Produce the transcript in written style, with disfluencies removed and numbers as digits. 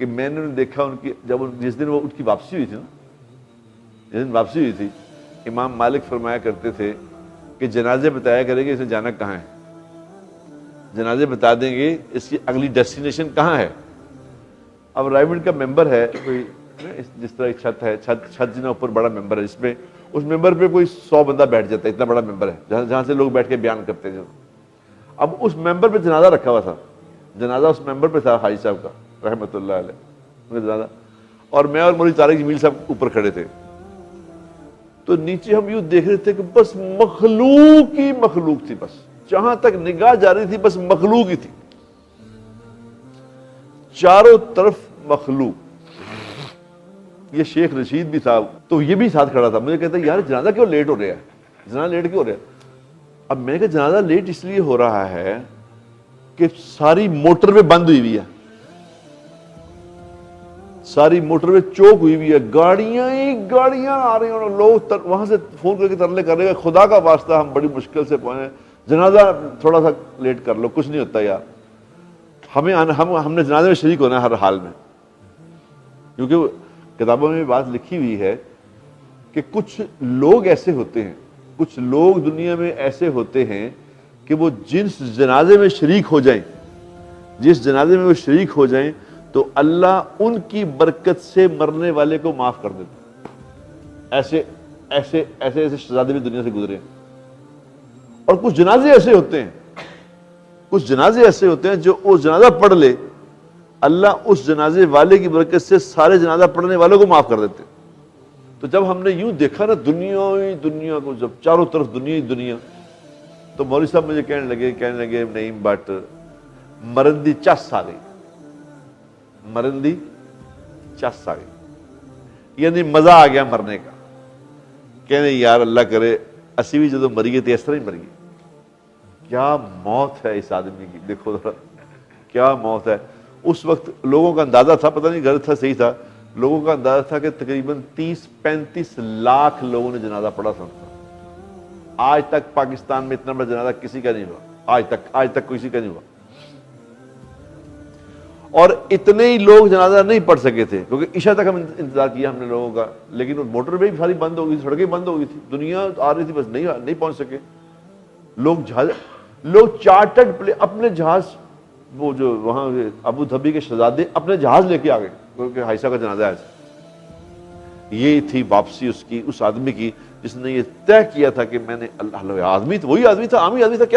کہ میں نے دیکھا ان کی جب جس دن وہ ان کی واپسی ہوئی تھی نا، جس دن واپسی ہوئی تھی، امام مالک فرمایا کرتے تھے کہ جنازے بتایا کریں گے اسے جانا کہاں ہے، جنازے بتا دیں گے اس کی اگلی ڈیسٹینیشن کہاں ہے۔ اب رائمنڈ کا ممبر ہے کوئی، جس طرح ایک چھت ہے، چھت جنہیں اوپر بڑا ممبر ہے، جس میں اس ممبر پہ کوئی 100 بندہ بیٹھ جاتا ہے، اتنا بڑا ممبر ہے جہاں سے لوگ بیٹھ کے بیان کرتے ہیں۔ اب اس ممبر پہ جنازہ رکھا ہوا تھا، جنازہ اس ممبر پہ تھا حاجی صاحب کا رحمۃ اللہ علیہ ان کا جنازہ، اور میں اور مولوی طارق جمیل صاحب اوپر کھڑے تھے۔ تو نیچے ہم یوں دیکھ رہے تھے کہ بس مخلوق ہی مخلوق تھی، بس جہاں تک نگاہ جا رہی تھی بس مخلوق ہی تھی، چاروں طرف مخلوق۔ یہ شیخ رشید بھی تھا، تو یہ بھی ساتھ کھڑا تھا۔ مجھے کہتا ہے یار جنازہ کیوں لیٹ ہو رہا ہے، جنازہ لیٹ کیوں ہو رہا ہے؟ اب میں نے کہا جنازہ لیٹ اس لیے ہو رہا ہے کہ ساری موٹر وے بند ہوئی ہوئی ہے، ساری موٹر وے چوک ہوئی ہوئی ہے، گاڑیاں ہی گاڑیاں آ رہی ہیں، لوگ وہاں سے فون کر کے ترلے کر رہے ہیں خدا کا واسطہ ہم بڑی مشکل سے پہنچے، جنازہ تھوڑا سا لیٹ کر لو، کچھ نہیں ہوتا یار۔ ہم نے جنازے میں شریک ہونا ہے ہر حال میں، کیونکہ کتابوں میں بات لکھی ہوئی ہے کہ کچھ لوگ ایسے ہوتے ہیں، کچھ لوگ دنیا میں ایسے ہوتے ہیں کہ وہ جس جنازے میں شریک ہو جائیں، جس جنازے میں وہ شریک ہو جائیں تو اللہ ان کی برکت سے مرنے والے کو معاف کر دیتا۔ ایسے ایسے ایسے ایسے شہزادے بھی دنیا سے گزرے ہیں۔ اور کچھ جنازے ایسے ہوتے ہیں، کچھ جنازے ایسے ہوتے ہیں جو وہ جنازہ پڑھ لے اللہ اس جنازے والے کی برکت سے سارے جنازہ پڑھنے والوں کو معاف کر دیتے۔ تو جب ہم نے یوں دیکھا نا دنیا ہی دنیا کو، جب چاروں طرف دنیا ہی دنیا، تو مولوی صاحب مجھے کہنے لگے نعیم بٹ مرندی چس آ گئی، مرندی چس آ گئی، یعنی مزہ آ گیا مرنے کا۔ کہنے یار اللہ کرے اسی بھی جدو مری گئے تھے اس طرح ہی مر گئی۔ کیا موت ہے اس آدمی کی، دیکھو ذرا کیا موت ہے۔ اس وقت لوگوں کا اندازہ تھا، پتہ نہیں غلط تھا صحیح تھا، لوگوں کا اندازہ تھا کہ تقریباً 30-35 لاکھ لوگوں نے جنازہ پڑھا تھا۔ آج تک پاکستان میں اتنا بڑا جنازہ کسی کا نہیں ہوا، آج تک کسی کا نہیں ہوا۔ اور اتنے ہی لوگ جنازہ نہیں پڑھ سکے تھے کیونکہ عشاء تک ہم انتظار کیا ہم نے لوگوں کا، لیکن موٹر وے بھی ساری بند ہو گئی تھی، سڑکیں بند ہو گئی تھی، دنیا آ رہی تھی بس نہیں پہنچ سکے۔ لوگ چارٹرڈ اپنے جہاز، وہ جو وہاں ابو دھبی کے شہزادے اپنے جہاز لے کے آ گئے کیونکہ حائشہ کا جنازہ ہے۔ یہ تھی واپسی اس کی، اس آدمی کی جس نے یہ طے کیا تھا کہ میں نے اللہ، آدمی وہی آدمی تھا، عامی آدمی تھا، کیا